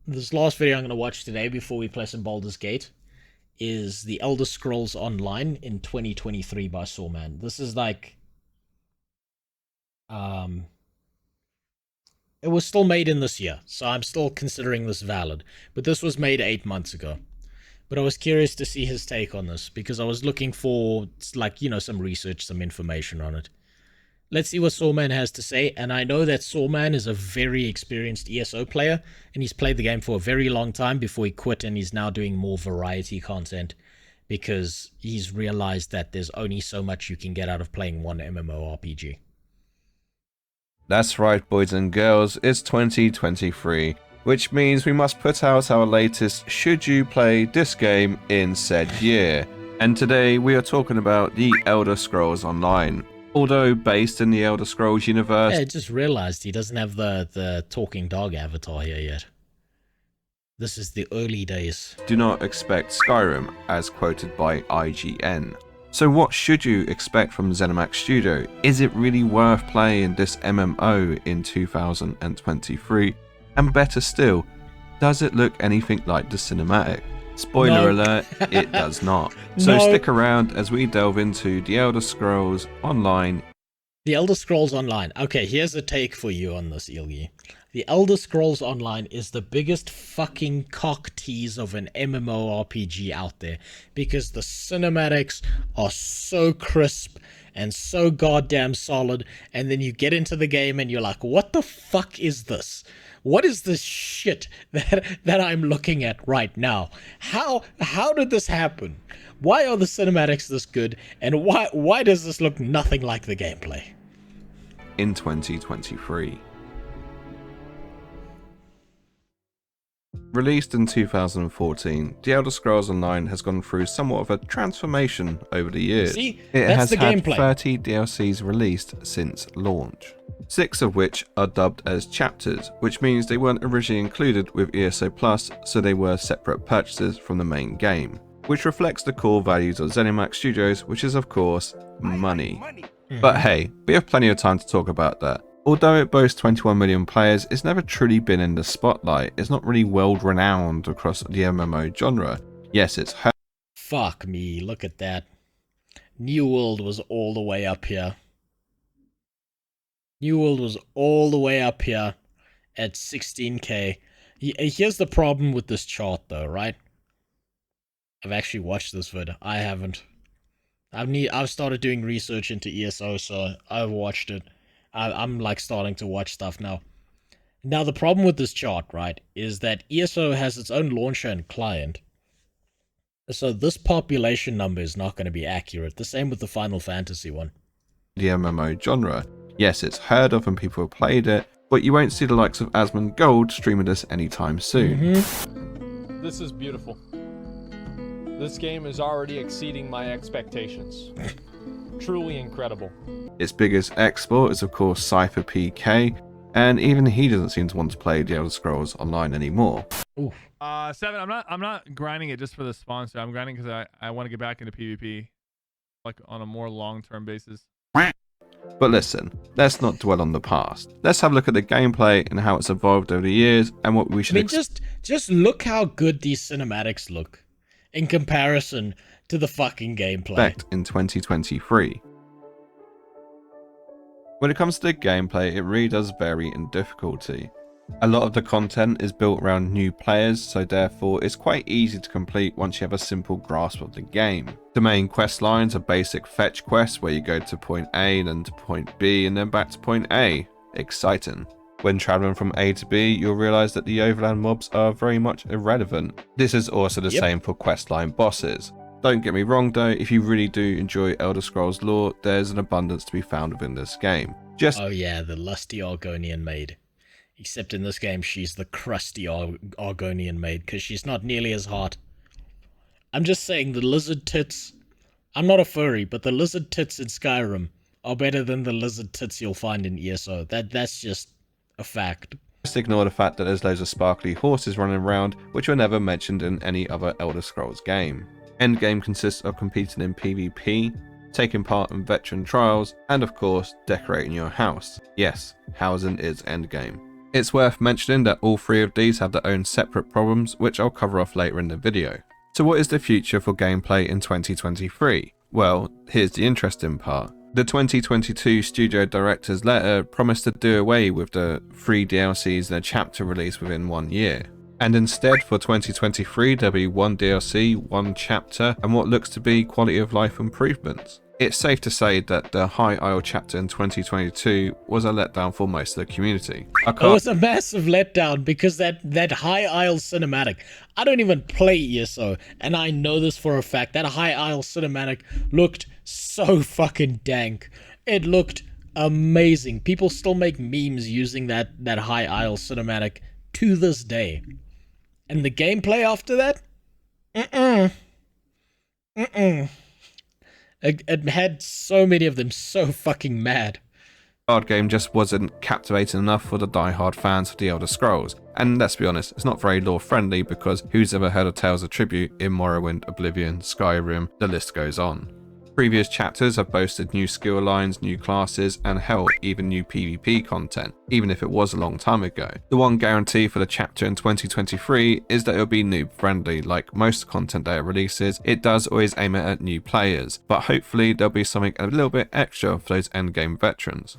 This last video I'm going to watch today before we play some Baldur's Gate is The Elder Scrolls Online in 2023 by Sawman. This is like, it was still made in this year, so I'm still considering this valid. But this was made 8 months ago. But I was curious to see his take on this because I was looking for, like, some research, some information on it. Let's see what Sawman has to say, and I know that Sawman is a very experienced ESO player, and he's played the game for a very long time before he quit, and he's now doing more variety content because he's realized that there's only so much you can get out of playing one MMORPG. That's right, boys and girls, it's 2023, which means we must put out our latest Should You Play This Game in said year. And today we are talking about The Elder Scrolls Online. Although based in the Elder Scrolls universe... Yeah, I just realized he doesn't have the talking dog avatar here yet. This is the early days. Do not expect Skyrim, as quoted by IGN. So what should you expect from ZeniMax Studio? Is it really worth playing this MMO in 2023? And better still, does it look anything like the cinematic? Spoiler alert, it does not. So stick around as we delve into The Elder Scrolls Online. The Elder Scrolls Online. Okay, here's a take for you on this, Ilgi. The Elder Scrolls Online is the biggest fucking cock tease of an MMORPG out there because the cinematics are so crisp and so goddamn solid, and then you get into the game and you're like, what the fuck is this? What is this shit that I'm looking at right now? How did this happen? Why are the cinematics this good, and why does this look nothing like the gameplay? In 2023. Released in 2014, The Elder Scrolls Online has gone through somewhat of a transformation over the years. See, it that's has the had gameplay. 30 DLCs released since launch, 6 of which are dubbed as chapters, which means they weren't originally included with ESO Plus, so they were separate purchases from the main game, which reflects the core values of ZeniMax Studios, which is of course money. But hey, we have plenty of time to talk about that. Although it boasts 21 million players, it's never truly been in the spotlight. It's not really world renowned across the MMO genre. Yes, it's Fuck me, look at that. New World was all the way up here. New World was all the way up here at 16k. Here's the problem with this chart though, right? I've actually watched this vid. I haven't. I've started doing research into ESO, so I've watched it. I'm like starting to watch stuff now. Now the problem with this chart, right, is that ESO has its own launcher and client. So this population number is not going to be accurate. The same with the Final Fantasy one. The MMO genre. Yes, it's heard of and people have played it, but you won't see the likes of Asmongold streaming this anytime soon. This is beautiful. This game is already exceeding my expectations. Truly incredible. Its biggest export is of course Cypher PK, and even he doesn't seem to want to play The Elder Scrolls Online anymore. Oof. Seven, I'm not grinding it just for the sponsor. I'm grinding because I want to get back into PvP, like on a more long-term basis. But listen, let's not dwell on the past. Let's have a look at the gameplay and how it's evolved over the years and what we should just look how good these cinematics look in comparison to the fucking gameplay. expect in 2023. When it comes to the gameplay, it really does vary in difficulty. A lot of the content is built around new players, so therefore it's quite easy to complete once you have a simple grasp of the game. The main quest lines are basic fetch quests where you go to point A, then to point B, and then back to point A. Exciting. When traveling from A to B, you'll realize that the overland mobs are very much irrelevant. This is also the same for questline bosses. Don't get me wrong though, if you really do enjoy Elder Scrolls lore, there's an abundance to be found within this game. Oh yeah, the lusty Argonian maid. Except in this game, she's the crusty Argonian maid, because she's not nearly as hot. I'm just saying, the lizard tits... I'm not a furry, but the lizard tits in Skyrim are better than the lizard tits you'll find in ESO. That's just a fact. Just ignore the fact that there's loads of sparkly horses running around, which were never mentioned in any other Elder Scrolls game. Endgame consists of competing in PvP, taking part in veteran trials, and of course, decorating your house. Yes, housing is endgame. It's worth mentioning that all three of these have their own separate problems, which I'll cover off later in the video. So what is the future for gameplay in 2023? Well, here's the interesting part. The 2022 studio director's letter promised to do away with the 3 DLCs and a chapter release within 1 year. And instead for 2023 there'll be 1 DLC, 1 chapter, and what looks to be quality of life improvements. It's safe to say that the High Isle chapter in 2022 was a letdown for most of the community. It was a massive letdown because that High Isle cinematic, I don't even play ESO, and I know this for a fact. That High Isle cinematic looked so fucking dank. It looked amazing. People still make memes using that High Isle cinematic to this day. And the gameplay after that? It had so many of them so fucking mad. Card game just wasn't captivating enough for the die-hard fans of the Elder Scrolls, and let's be honest, it's not very lore friendly because who's ever heard of Tales of Tribute in Morrowind, Oblivion, Skyrim, the list goes on. Previous chapters have boasted new skill lines, new classes, and hell, even new PvP content, even if it was a long time ago. The one guarantee for the chapter in 2023 is that it'll be noob friendly. Like most content that it releases, it does always aim it at new players, but hopefully there'll be something a little bit extra for those endgame veterans.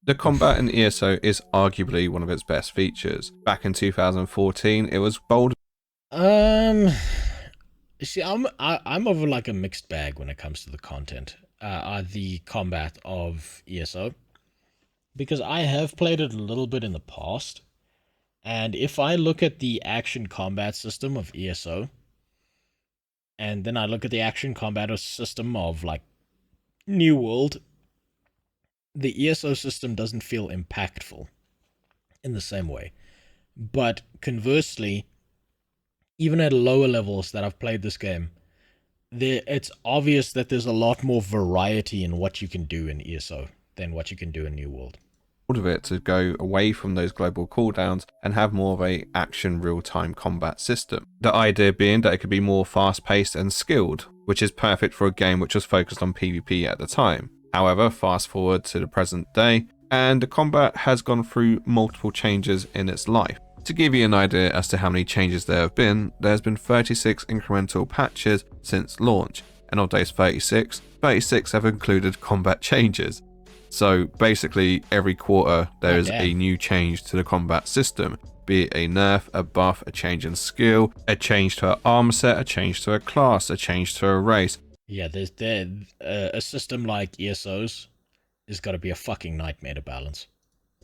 The combat in ESO is arguably one of its best features. Back in 2014, it was bold. See, I'm of like a mixed bag when it comes to the content, the combat of ESO, because I have played it a little bit in the past, and if I look at the action combat system of ESO, and then I look at the action combat system of like New World, the ESO system doesn't feel impactful in the same way, but conversely, even at lower levels that I've played this game, it's obvious that there's a lot more variety in what you can do in ESO than what you can do in New World. Of it to go away from those global cooldowns and have more of a action real-time combat system. The idea being that it could be more fast-paced and skilled, which is perfect for a game which was focused on PvP at the time. However, fast forward to the present day, and the combat has gone through multiple changes in its life. To give you an idea as to how many changes there have been, there's been 36 incremental patches since launch, and of those 36 have included combat changes. So basically every quarter there is a new change to the combat system, be it a nerf, a buff, a change in skill, a change to an armor set, a change to a class, a change to a race. Yeah, a system like ESO's is gotta be a fucking nightmare to balance.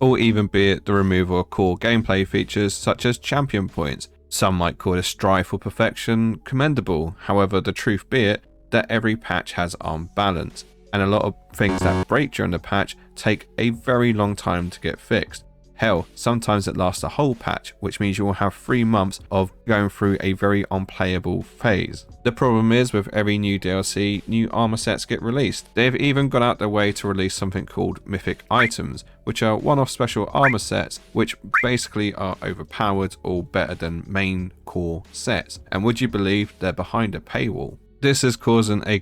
Or even be it the removal of core gameplay features such as champion points. Some might call this strive for perfection commendable, however the truth be it that every patch has unbalance, and a lot of things that break during the patch take a very long time to get fixed. Hell, sometimes it lasts a whole patch, which means you will have 3 months of going through a very unplayable phase. The problem is with every new DLC, new armor sets get released. They've even gone out their way to release something called mythic items, which are one-off special armor sets, which basically are overpowered or better than main core sets. And would you believe they're behind a paywall? This is causing a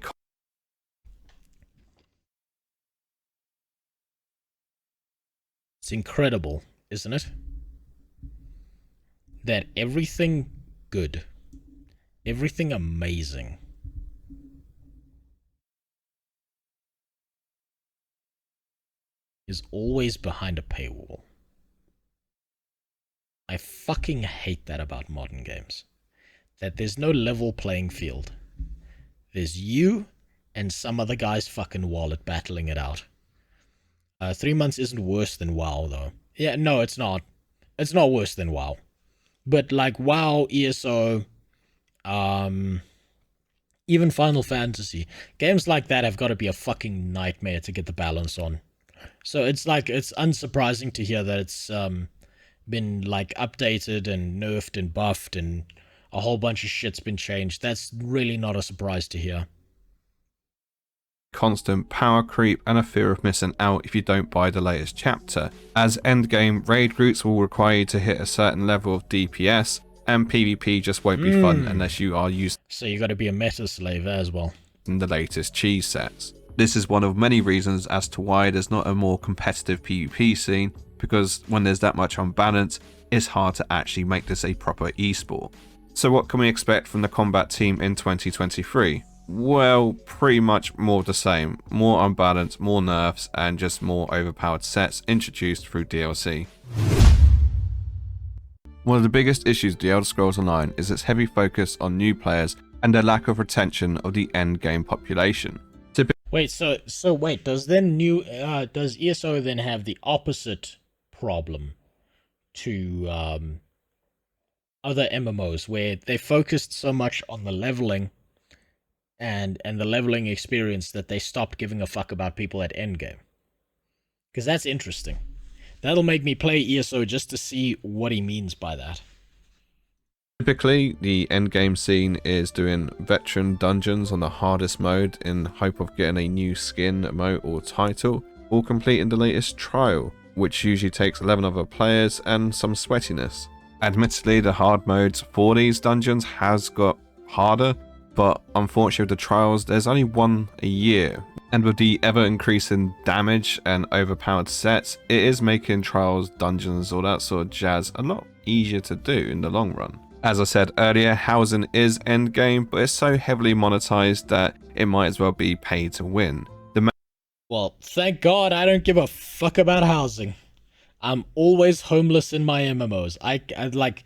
It's incredible, isn't it? That everything good, everything amazing is always behind a paywall. I fucking hate that about modern games. That there's no level playing field. There's you and some other guy's fucking wallet battling it out. 3 months isn't worse than WoW, though. Yeah, no, it's not. It's not worse than WoW. But, like, WoW, ESO, even Final Fantasy, games like that have got to be a fucking nightmare to get the balance on. So it's, like, it's unsurprising to hear that it's been, like, updated and nerfed and buffed and a whole bunch of shit's been changed. That's really not a surprise to hear. Constant power creep and a fear of missing out if you don't buy the latest chapter, as endgame raid routes will require you to hit a certain level of DPS, and PvP just won't be fun unless you are using So you gotta be a meta slave as well. the latest cheese sets. This is one of many reasons as to why there's not a more competitive PvP scene, because when there's that much unbalance, it's hard to actually make this a proper esport. So what can we expect from the combat team in 2023? Well, pretty much more of the same. More unbalanced, more nerfs, and just more overpowered sets introduced through DLC. One of the biggest issues with The Elder Scrolls Online is its heavy focus on new players and their lack of retention of the end game population. Wait, so wait, does ESO then have the opposite problem to other MMOs where they focused so much on the leveling and the leveling experience that they stopped giving a fuck about people at endgame? Because that's interesting. That'll make me play ESO just to see what he means by that. Typically, the endgame scene is doing veteran dungeons on the hardest mode in hope of getting a new skin, emote or title, or completing the latest trial, which usually takes 11 other players and some sweatiness. Admittedly, the hard modes for these dungeons has got harder, but unfortunately with the trials, there's only one a year. And with the ever-increasing damage and overpowered sets, it is making trials, dungeons, all that sort of jazz a lot easier to do in the long run. As I said earlier, housing is endgame, but it's so heavily monetized that it might as well be pay to win. Well, thank God I don't give a fuck about housing. I'm always homeless in my MMOs. I like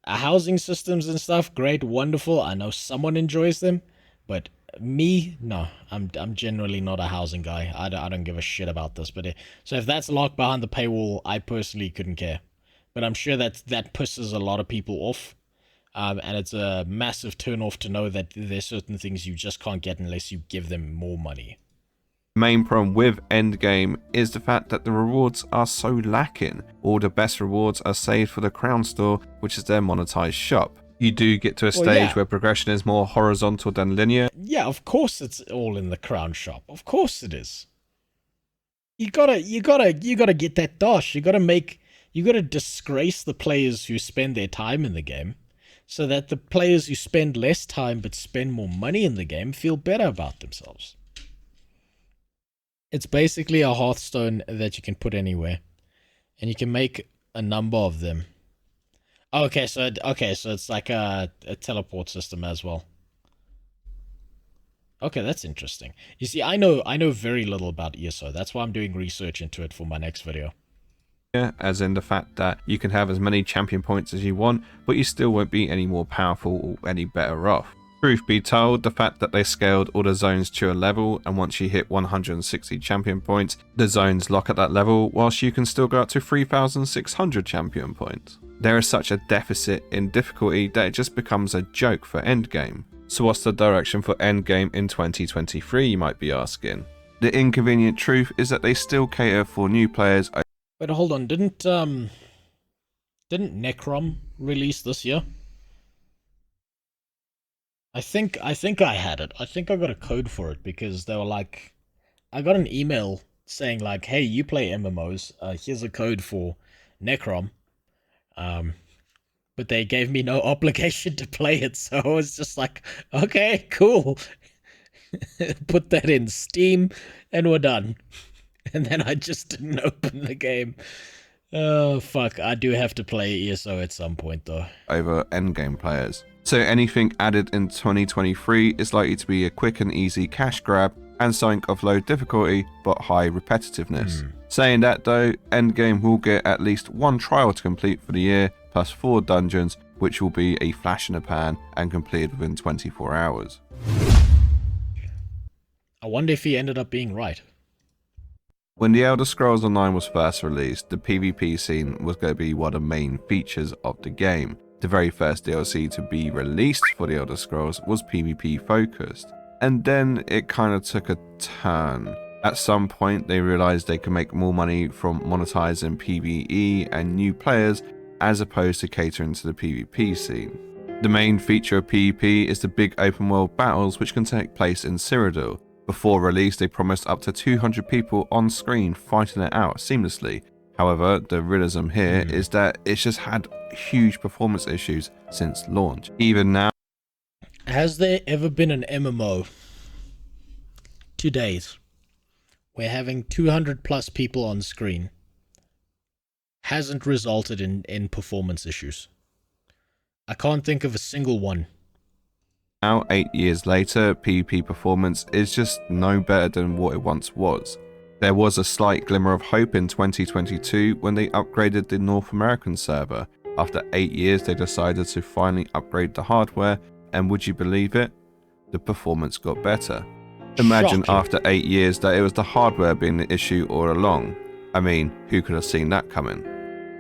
housing systems and stuff, great, wonderful. I know someone enjoys them, but me, no. I'm generally not a housing guy. I don't give a shit about this. But so if that's locked behind the paywall, I personally couldn't care. But I'm sure that pisses a lot of people off. And it's a massive turn-off to know that there's certain things you just can't get unless you give them more money. The main problem with endgame is the fact that the rewards are so lacking. All the best rewards are saved for the Crown Store, which is their monetized shop. You do get to a stage where progression is more horizontal than linear. Yeah, of course it's all in the Crown shop. Of course it is. You gotta get that dosh. You gotta disgrace the players who spend their time in the game, so that the players who spend less time but spend more money in the game feel better about themselves. It's basically a Hearthstone that you can put anywhere, and you can make a number of them. Okay, so it's like a teleport system as well. Okay, that's interesting. You see, I know very little about ESO. That's why I'm doing research into it for my next video. As in the fact that you can have as many champion points as you want, but you still won't be any more powerful or any better off. Truth be told, the fact that they scaled all the zones to a level, and once you hit 160 champion points, the zones lock at that level, whilst you can still go up to 3,600 champion points. There is such a deficit in difficulty that it just becomes a joke for endgame. So what's the direction for endgame in 2023, you might be asking? The inconvenient truth is that they still cater for new players. But hold on, didn't Necrom release this year? I think I had it. I think I got a code for it because they were like, I got an email saying like, hey, you play MMOs, here's a code for Necrom. But they gave me no obligation to play it, so I was just like, okay, cool. Put that in Steam, and we're done. And then I just didn't open the game. Oh, fuck. I do have to play ESO at some point, though. Over endgame players. So anything added in 2023 is likely to be a quick and easy cash grab and something of low difficulty but high repetitiveness. Saying that though, endgame will get at least one trial to complete for the year, plus 4 dungeons, which will be a flash in the pan and completed within 24 hours. I wonder if he ended up being right. When The Elder Scrolls Online was first released, the PvP scene was going to be one of the main features of the game. The very first DLC to be released for The Elder Scrolls was PvP focused, and then it kind of took a turn. At some point they realized they could make more money from monetizing PvE and new players as opposed to catering to the PvP scene. The main feature of PvP is the big open world battles which can take place in Cyrodiil. Before release they promised up to 200 people on screen fighting it out seamlessly. However, the realism here is that it's just had huge performance issues since launch. Even now, has there ever been an MMO to date where having 200 plus people on screen hasn't resulted in performance issues. I can't think of a single one. Now, 8 years later, PvP performance is just no better than what it once was. There was a slight glimmer of hope in 2022 when they upgraded the North American server. After 8 years, they decided to finally upgrade the hardware, and would you believe it? The performance got better. Imagine Shocking. after 8 years that it was the hardware being the issue all along. I mean, who could have seen that coming?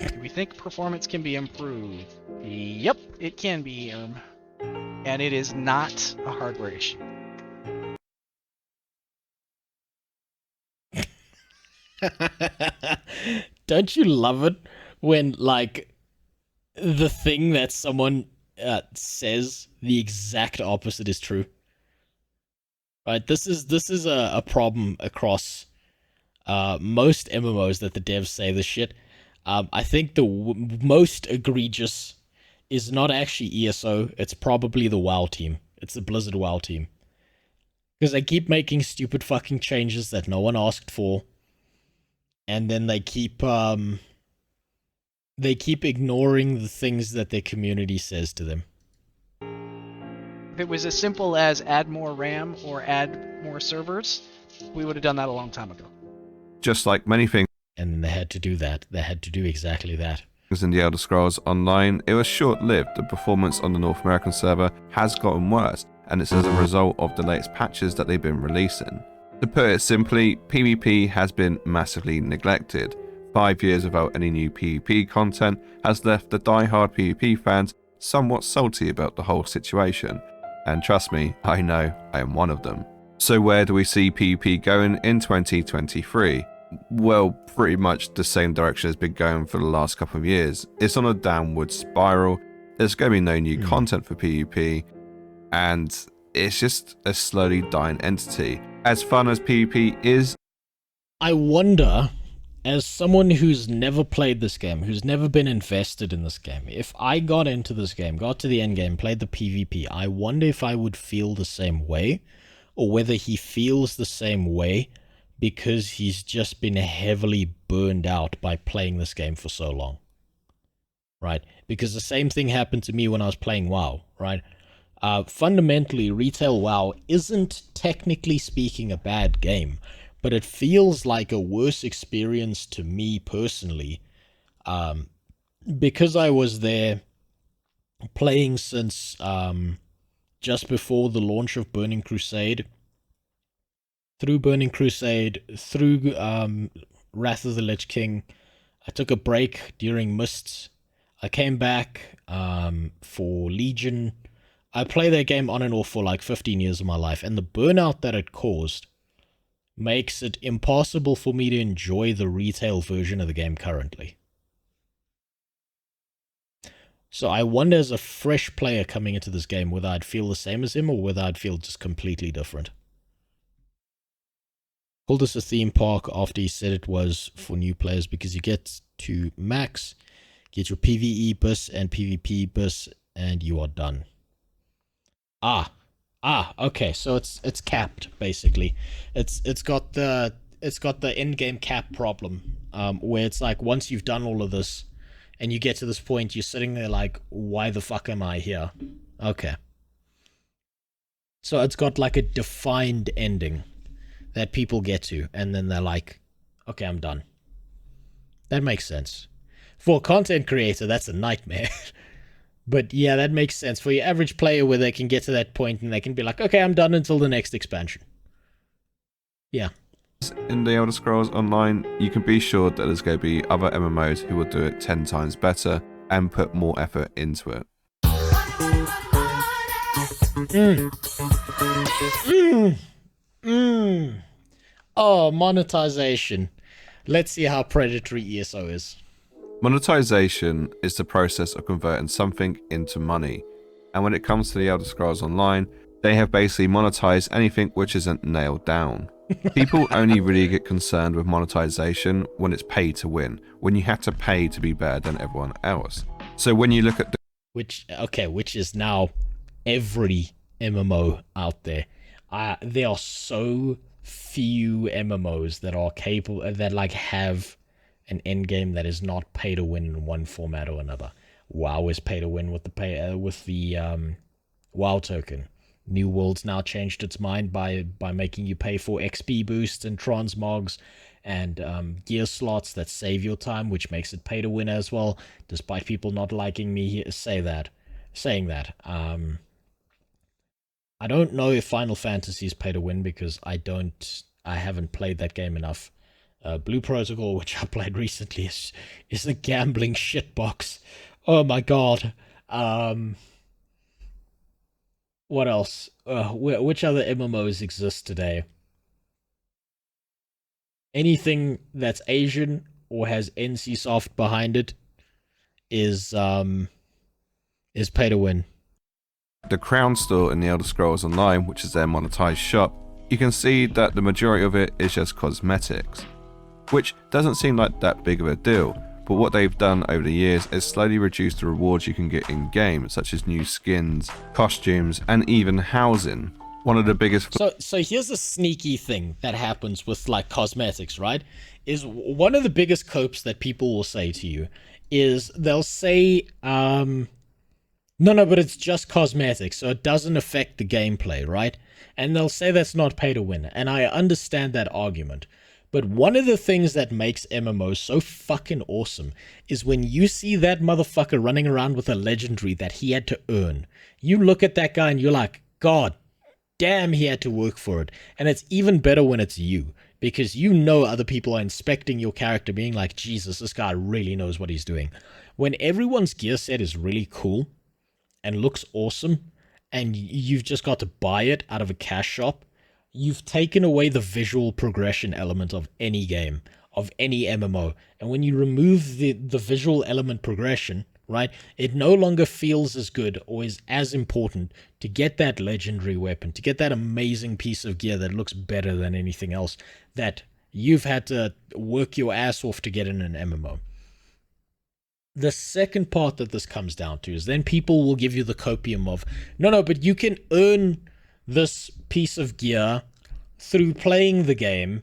Do we think performance can be improved? Yep, it can be, and it is not a hardware issue. Don't you love it when, like, the thing that someone says, the exact opposite is true? Right, this is a problem across most MMOs that the devs say this shit. I think the most egregious is not actually ESO, it's probably the WoW team. It's the Blizzard WoW team. Because they keep making stupid fucking changes that no one asked for. And then they keep ignoring the things that their community says to them. If it was as simple as add more RAM or add more servers, we would have done that a long time ago. Just like many things And then they had to do that. They had to do exactly that. in the Elder Scrolls Online, it was short-lived. The performance on the North American server has gotten worse, and it's as a result of the latest patches that they've been releasing. To put it simply, PvP has been massively neglected. 5 years without any new PvP content has left the die-hard PvP fans somewhat salty about the whole situation. And trust me, I know, I am one of them. So where do we see PvP going in 2023? Well, pretty much the same direction it's been going for the last couple of years. It's on a downward spiral. There's going to be no new content for PvP, and it's just a slowly dying entity. As fun as PvP is, I wonder, as someone who's never played this game, who's never been invested in this game, if I got into this game, got to the end game, played the PvP, I wonder if I would feel the same way, or whether he feels the same way because he's just been heavily burned out by playing this game for so long. Right? Because the same thing happened to me when I was playing WoW, right? Fundamentally, retail WoW isn't, technically speaking, a bad game, but it feels like a worse experience to me personally, because I was there playing since just before the launch of Burning Crusade, through Burning Crusade, through Wrath of the Lich King. I took a break during Mists. I came back for Legion. I played that game on and off for like 15 years of my life, and the burnout that it caused makes it impossible for me to enjoy the retail version of the game currently. So I wonder, as a fresh player coming into this game, whether I'd feel the same as him or whether I'd feel just completely different. Called this a theme park after he said it was for new players because you get to max, get your PvE bus and PvP bus, and you are done. Okay, so it's capped basically. It's got the end game cap problem, where it's like once you've done all of this and you get to this point, you're sitting there like, why the fuck am I here? Okay. So it's got like a defined ending that people get to, and then they're like, okay, I'm done. That makes sense. For a content creator, that's a nightmare. But yeah, that makes sense. For your average player, where they can get to that point and they can be like, okay, I'm done until the next expansion. Yeah. in the Elder Scrolls Online, you can be sure that there's going to be other MMOs who will do it 10 times better and put more effort into it. Oh, monetization. Let's see how predatory ESO is. Monetization is the process of converting something into money. And when it comes to the Elder Scrolls Online, they have basically monetized anything which isn't nailed down. People only really get concerned with monetization when it's pay to win, when you have to pay to be better than everyone else. So when you look at the Which is now every MMO out there. There are so few MMOs that are capable, that like have an endgame that is not pay to win in one format or another. WoW is pay to win with the WoW token. New World's now changed its mind by making you pay for XP boosts and transmogs and gear slots that save your time, which makes it pay to win as well, despite people not liking me saying that. I don't know if Final Fantasy is pay to win because I haven't played that game enough. Blue Protocol, which I played recently, is a gambling shitbox. Oh my god. What else? Which other MMOs exist today? Anything that's Asian or has NCSoft behind it is pay to win. The Crown Store in the Elder Scrolls Online, which is their monetized shop, you can see that the majority of it is just cosmetics, which doesn't seem like that big of a deal, but what they've done over the years is slowly reduce the rewards you can get in game, such as new skins, costumes, and even housing. One of the biggest... So here's a sneaky thing that happens with like cosmetics, right? Is one of the biggest copes that people will say to you is they'll say, no, but it's just cosmetics, so it doesn't affect the gameplay, right? And they'll say that's not pay to win, and I understand that argument. But one of the things that makes MMOs so fucking awesome is when you see that motherfucker running around with a legendary that he had to earn. You look at that guy and you're like, God damn, he had to work for it. And it's even better when it's you, because you know other people are inspecting your character being like, Jesus, this guy really knows what he's doing. When everyone's gear set is really cool and looks awesome, and you've just got to buy it out of a cash shop, you've taken away the visual progression element of any game, of any MMO. And when you remove the visual element progression, right, it no longer feels as good or is as important to get that legendary weapon, to get that amazing piece of gear that looks better than anything else that you've had to work your ass off to get in an MMO. The second part that this comes down to is then people will give you the copium of, no, but you can earn this piece of gear through playing the game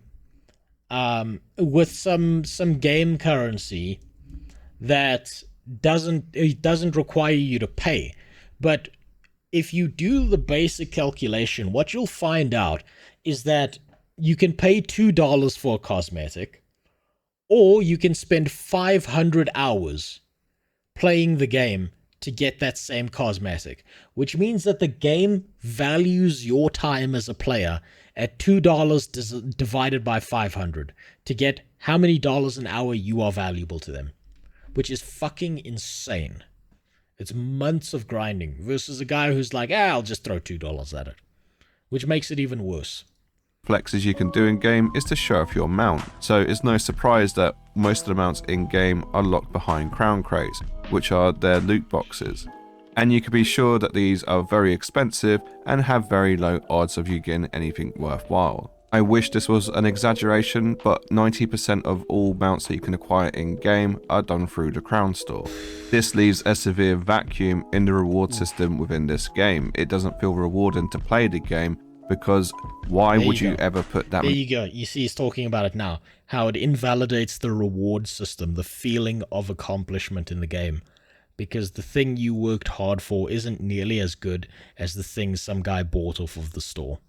with some game currency that doesn't require you to pay. But if you do the basic calculation, what you'll find out is that you can pay $2 for a cosmetic, or you can spend 500 hours playing the game to get that same cosmetic, which means that the game values your time as a player at $2 divided by 500 to get how many dollars an hour you are valuable to them, which is fucking insane. It's months of grinding versus a guy who's like, I'll just throw $2 at it, which makes it even worse. Flexes you can do in game is to show off your mount, so it's no surprise that most of the mounts in game are locked behind crown crates, which are their loot boxes. And you can be sure that these are very expensive and have very low odds of you getting anything worthwhile. I wish this was an exaggeration, but 90% of all mounts that you can acquire in game are done through the crown store. This leaves a severe vacuum in the reward system within this game. It doesn't feel rewarding to play the game, because why would you ever put that... There you go. You see, he's talking about it now. How it invalidates the reward system, the feeling of accomplishment in the game. Because the thing you worked hard for isn't nearly as good as the thing some guy bought off of the store.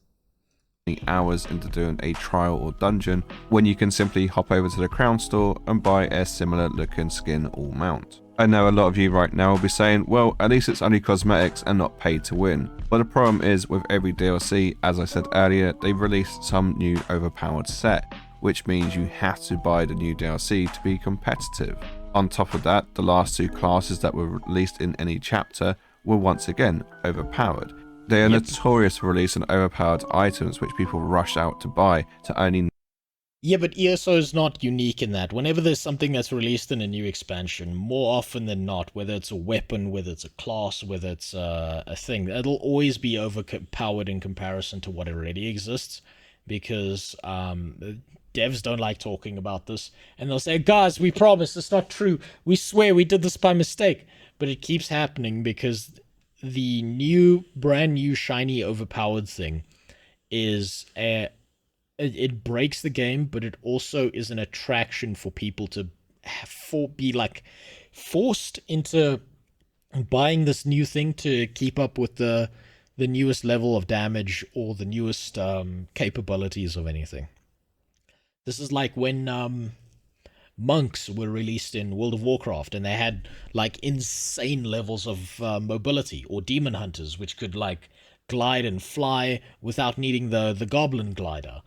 Hours into doing a trial or dungeon, when you can simply hop over to the crown store and buy a similar looking skin or mount. I know a lot of you right now will be saying, well, at least it's only cosmetics and not paid to win. But the problem is, with every DLC, as I said earlier, they've released some new overpowered set, which means you have to buy the new DLC to be competitive. On top of that, the last two classes that were released in any chapter were once again overpowered. They are notorious for releasing overpowered items which people rush out to buy to only... Yeah, but ESO is not unique in that. Whenever there's something that's released in a new expansion, more often than not, whether it's a weapon, whether it's a class, whether it's a thing, it'll always be overpowered in comparison to what already exists, because devs don't like talking about this, and they'll say, guys, we promise, it's not true, we swear we did this by mistake, but it keeps happening because the brand new shiny overpowered thing is it breaks the game, but it also is an attraction for people to be like forced into buying this new thing to keep up with the newest level of damage or the newest capabilities of anything. This is like when monks were released in World of Warcraft and they had like insane levels of mobility, or demon hunters which could like glide and fly without needing the goblin glider,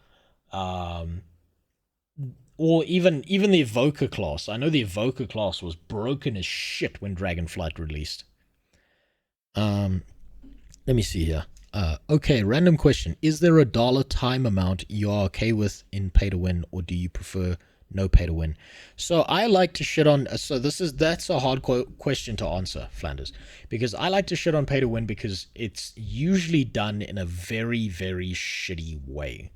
or even the evoker class. I know the evoker class was broken as shit when Dragonflight released. Let me see here. Okay, random question. Is there a dollar time amount you're okay with in pay to win, or do you prefer no pay to win? So I like to shit on, so that's a hard question to answer, Flanders, because I like to shit on pay to win because it's usually done in a very, very shitty way,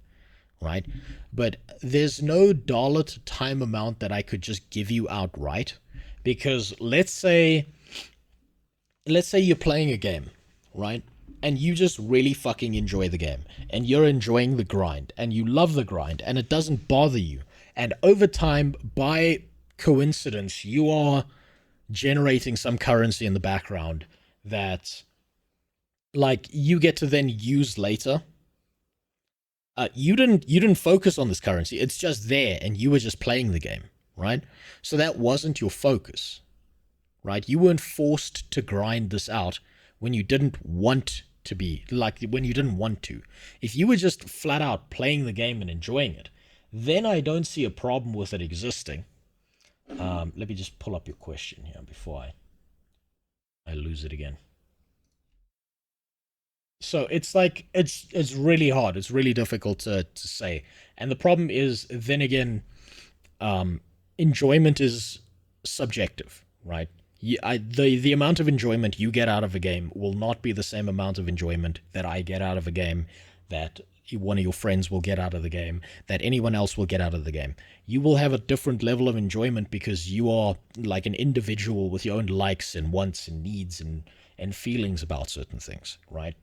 right? But there's no dollar to time amount that I could just give you outright, because let's say you're playing a game, right? And you just really fucking enjoy the game, and you're enjoying the grind, and you love the grind, and it doesn't bother you. And over time, by coincidence, you are generating some currency in the background that, like, you get to then use later. You didn't focus on this currency. It's just there, and you were just playing the game, right? So that wasn't your focus, right? You weren't forced to grind this out when you didn't want to be, like when you didn't want to. If you were just flat out playing the game and enjoying it, then I don't see a problem with it existing. Let me just pull up your question here before I lose it again. So it's like, it's really hard. It's really difficult to say. And the problem is, then again, enjoyment is subjective, right? The amount of enjoyment you get out of a game will not be the same amount of enjoyment that I get out of a game, that one of your friends will get out of the game, that anyone else will get out of the game. You will have a different level of enjoyment because you are like an individual with your own likes and wants and needs and feelings about certain things, right?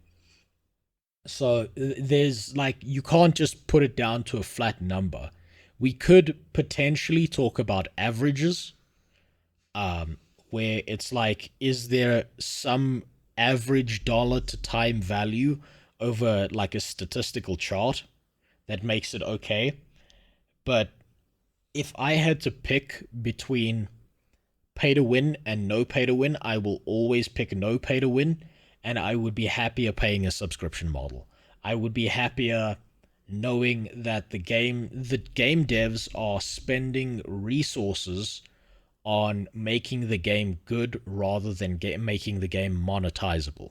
So there's like, you can't just put it down to a flat number. We could potentially talk about averages, where it's like, is there some average dollar to time value over like a statistical chart that makes it okay? But if I had to pick between pay to win and no pay to win, I will always pick no pay to win, and I would be happier paying a subscription model. I would be happier knowing that the game devs are spending resources on making the game good rather than making the game monetizable.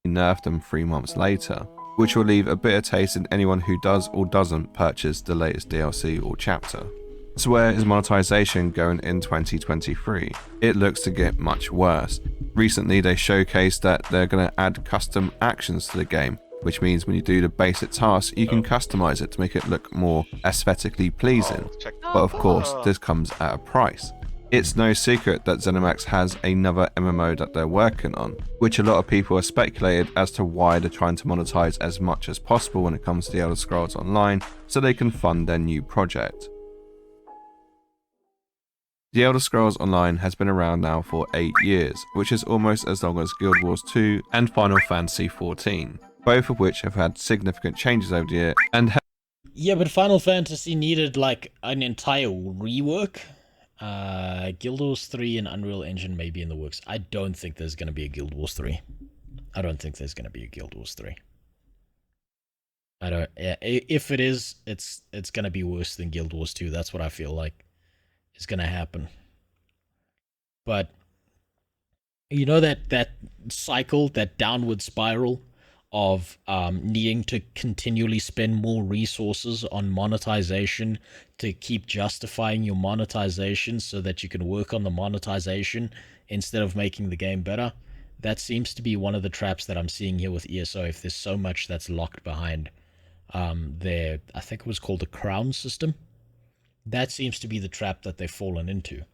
Nerfed them 3 months later, which will leave a bitter taste in anyone who does or doesn't purchase the latest DLC or chapter. So where is monetization going in 2023? It looks to get much worse. Recently they showcased that they're going to add custom actions to the game, which means when you do the basic tasks, you can customize it to make it look more aesthetically pleasing. But of course, this comes at a price. It's no secret that ZeniMax has another MMO that they're working on, which a lot of people have speculated as to why they're trying to monetize as much as possible when it comes to the Elder Scrolls Online, so they can fund their new project. The Elder Scrolls Online has been around now for 8 years, which is almost as long as Guild Wars 2 and Final Fantasy XIV, both of which have had significant changes over the year and Yeah, but Final Fantasy needed like an entire rework. Guild Wars 3 and Unreal Engine may be in the works. I don't think there's going to be a Guild Wars 3. I don't think there's going to be a Guild Wars 3. I don't. If it is, it's going to be worse than Guild Wars 2. That's what I feel like is going to happen. But you know that cycle, that downward spiral of needing to continually spend more resources on monetization to keep justifying your monetization so that you can work on the monetization instead of making the game better. That seems to be one of the traps that I'm seeing here with ESO. If there's so much that's locked behind their, I think it was called the crown system, that seems to be the trap that they've fallen into.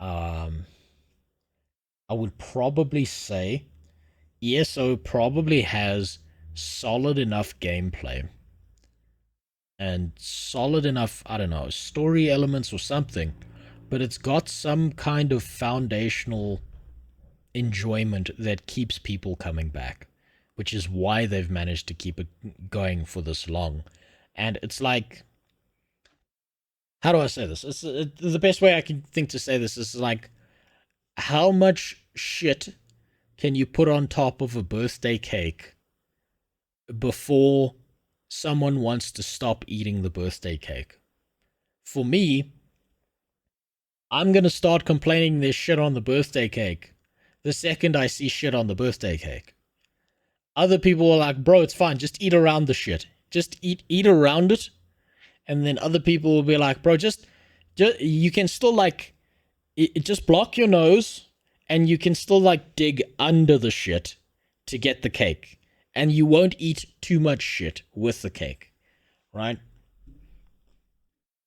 I would probably say ESO probably has solid enough gameplay and solid enough, I don't know, story elements or something, but it's got some kind of foundational enjoyment that keeps people coming back, which is why they've managed to keep it going for this long. And it's like, how do I say this? The best way I can think to say this is like, how much shit can you put on top of a birthday cake before someone wants to stop eating the birthday cake? For me, I'm gonna start complaining there's shit on the birthday cake the second I see shit on the birthday cake. Other people are like, bro, it's fine, just eat around the shit. Just eat around it. And then other people will be like, bro, just you can still like, just block your nose, and you can still like dig under the shit to get the cake. And you won't eat too much shit with the cake, right?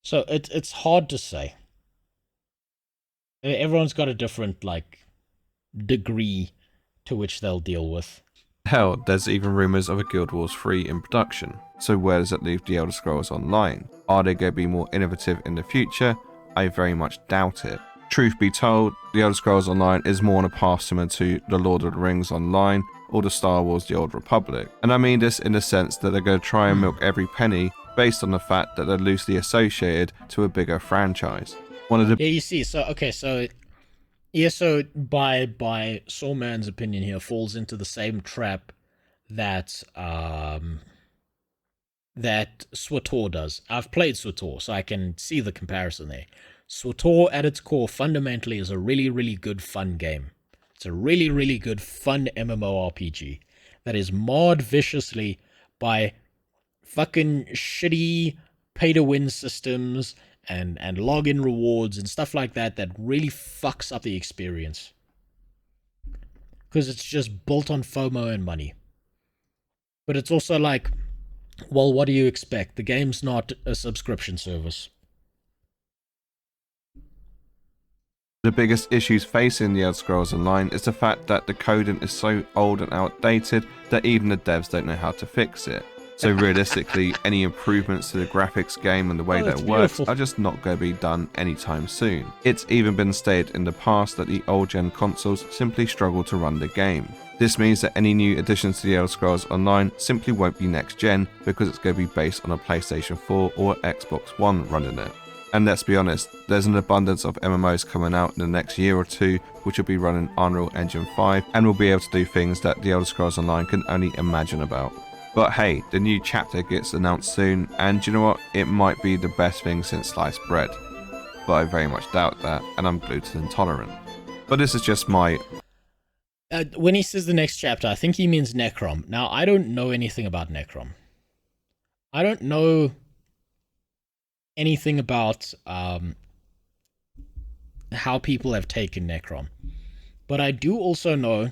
So it's hard to say. Everyone's got a different like degree to which they'll deal with. Hell, there's even rumours of a Guild Wars 3 in production. So where does it leave The Elder Scrolls Online? Are they going to be more innovative in the future? I very much doubt it. Truth be told, The Elder Scrolls Online is more on a path similar to The Lord of the Rings Online or the Star Wars The Old Republic. And I mean this in the sense that they're going to try and milk every penny based on the fact that they're loosely associated to a bigger franchise. One of the Yeah, you see, so ESO by Sawman's opinion here falls into the same trap that that SWTOR does. I've played SWTOR, so I can see the comparison there. SWTOR at its core fundamentally is a really, really good fun game. It's a really, really good fun MMORPG that is marred viciously by fucking shitty pay-to-win systems and login rewards and stuff like that that really fucks up the experience. Because it's just built on FOMO and money. But it's also like, well, what do you expect? The game's not a subscription service. The biggest issues facing the Elder Scrolls Online is the fact that the coding is so old and outdated that even the devs don't know how to fix it. So realistically, any improvements to the graphics game and the way that it works are just not going to be done anytime soon. It's even been stated in the past that the old gen consoles simply struggle to run the game. This means that any new additions to the Elder Scrolls Online simply won't be next gen because it's going to be based on a PlayStation 4 or Xbox One running it. And let's be honest, there's an abundance of MMOs coming out in the next year or two which will be running Unreal Engine 5 and will be able to do things that the Elder Scrolls Online can only imagine about. But hey, the new chapter gets announced soon, and you know what? It might be the best thing since sliced bread. But I very much doubt that, and I'm gluten intolerant. But this is just my... When he says the next chapter, I think he means Necrom. Now, I don't know anything about Necrom. I don't know anything about how people have taken Necrom. But I do also know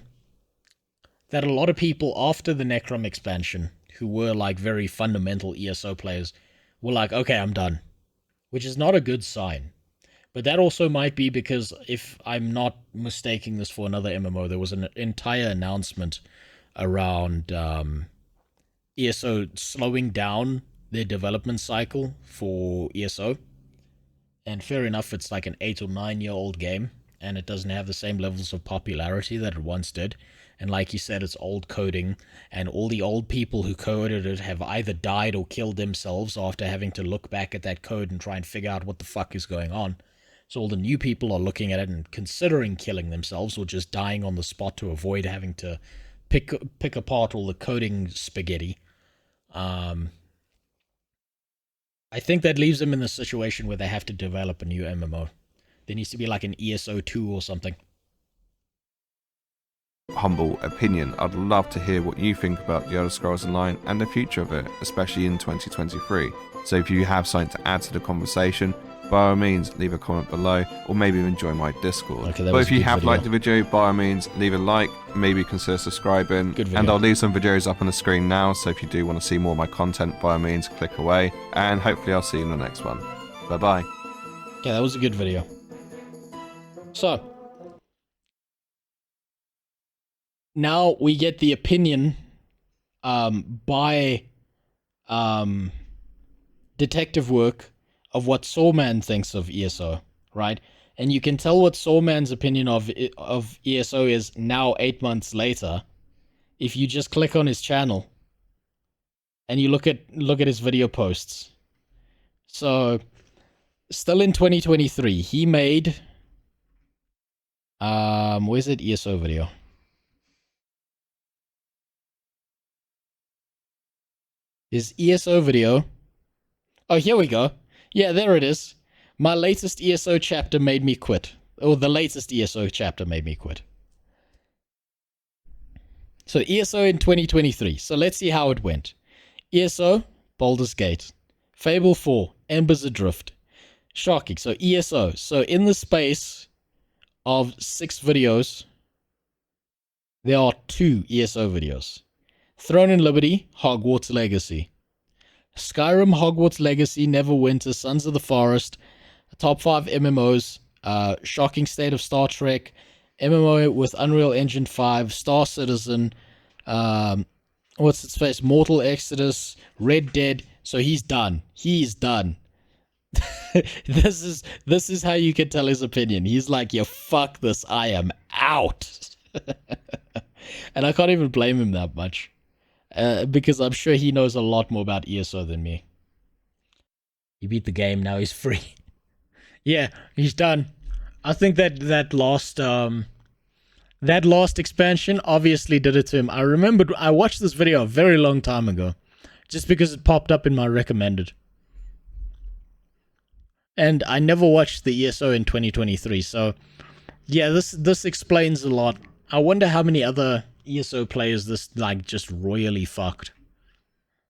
that a lot of people after the Necrom expansion, who were like very fundamental ESO players, were like, okay, I'm done. Which is not a good sign. But that also might be because, if I'm not mistaking this for another MMO, there was an entire announcement around ESO slowing down their development cycle for ESO. And fair enough, it's like an 8 or 9 year old game, and it doesn't have the same levels of popularity that it once did. And like you said, it's old coding, and all the old people who coded it have either died or killed themselves after having to look back at that code and try and figure out what the fuck is going on. So all the new people are looking at it and considering killing themselves or just dying on the spot to avoid having to pick apart all the coding spaghetti. I think that leaves them in the situation where they have to develop a new MMO. There needs to be like an ESO 2 or something. humble opinion. I'd love to hear what you think about the Elder Scrolls Online and the future of it, especially in 2023. So if you have something to add to the conversation, by all means leave a comment below, or maybe even join my Discord. Okay, but if you have liked the video, by all means leave a like, maybe consider subscribing, and I'll leave some videos up on the screen now, so if you do want to see more of my content, by all means click away, and hopefully I'll see you in the next one. Bye bye. Yeah, that was a good video. So now we get the opinion by detective work of what Sawman thinks of ESO, right? And you can tell what Sawman's opinion of ESO is now 8 months later if you just click on his channel and you look at his video posts. So still in 2023, he made where's that ESO video? His ESO video. Oh, here we go. Yeah, there it is. My latest ESO chapter made me quit. Or the latest ESO chapter made me quit. So ESO in 2023. So let's see how it went. ESO, Baldur's Gate. Fable 4, Embers Adrift. Shocking. So ESO. So in the space of 6 videos, there are 2 ESO videos. Throne and Liberty, Hogwarts Legacy. Skyrim, Hogwarts Legacy, Neverwinter, Sons of the Forest, top 5 MMOs, Shocking State of Star Trek, MMO with Unreal Engine 5, Star Citizen, what's its face, Mortal Exodus, Red Dead. So he's done. He's done. This is how you can tell his opinion. He's like, yeah, fuck this, I am out. And I can't even blame him that much. Because I'm sure he knows a lot more about ESO than me. He beat the game, now he's free. Yeah, he's done. I think that last expansion obviously did it to him. I remembered I watched this video a very long time ago, just because it popped up in my recommended. And I never watched the ESO in 2023, so yeah, this explains a lot. I wonder how many other ESO players this like just royally fucked.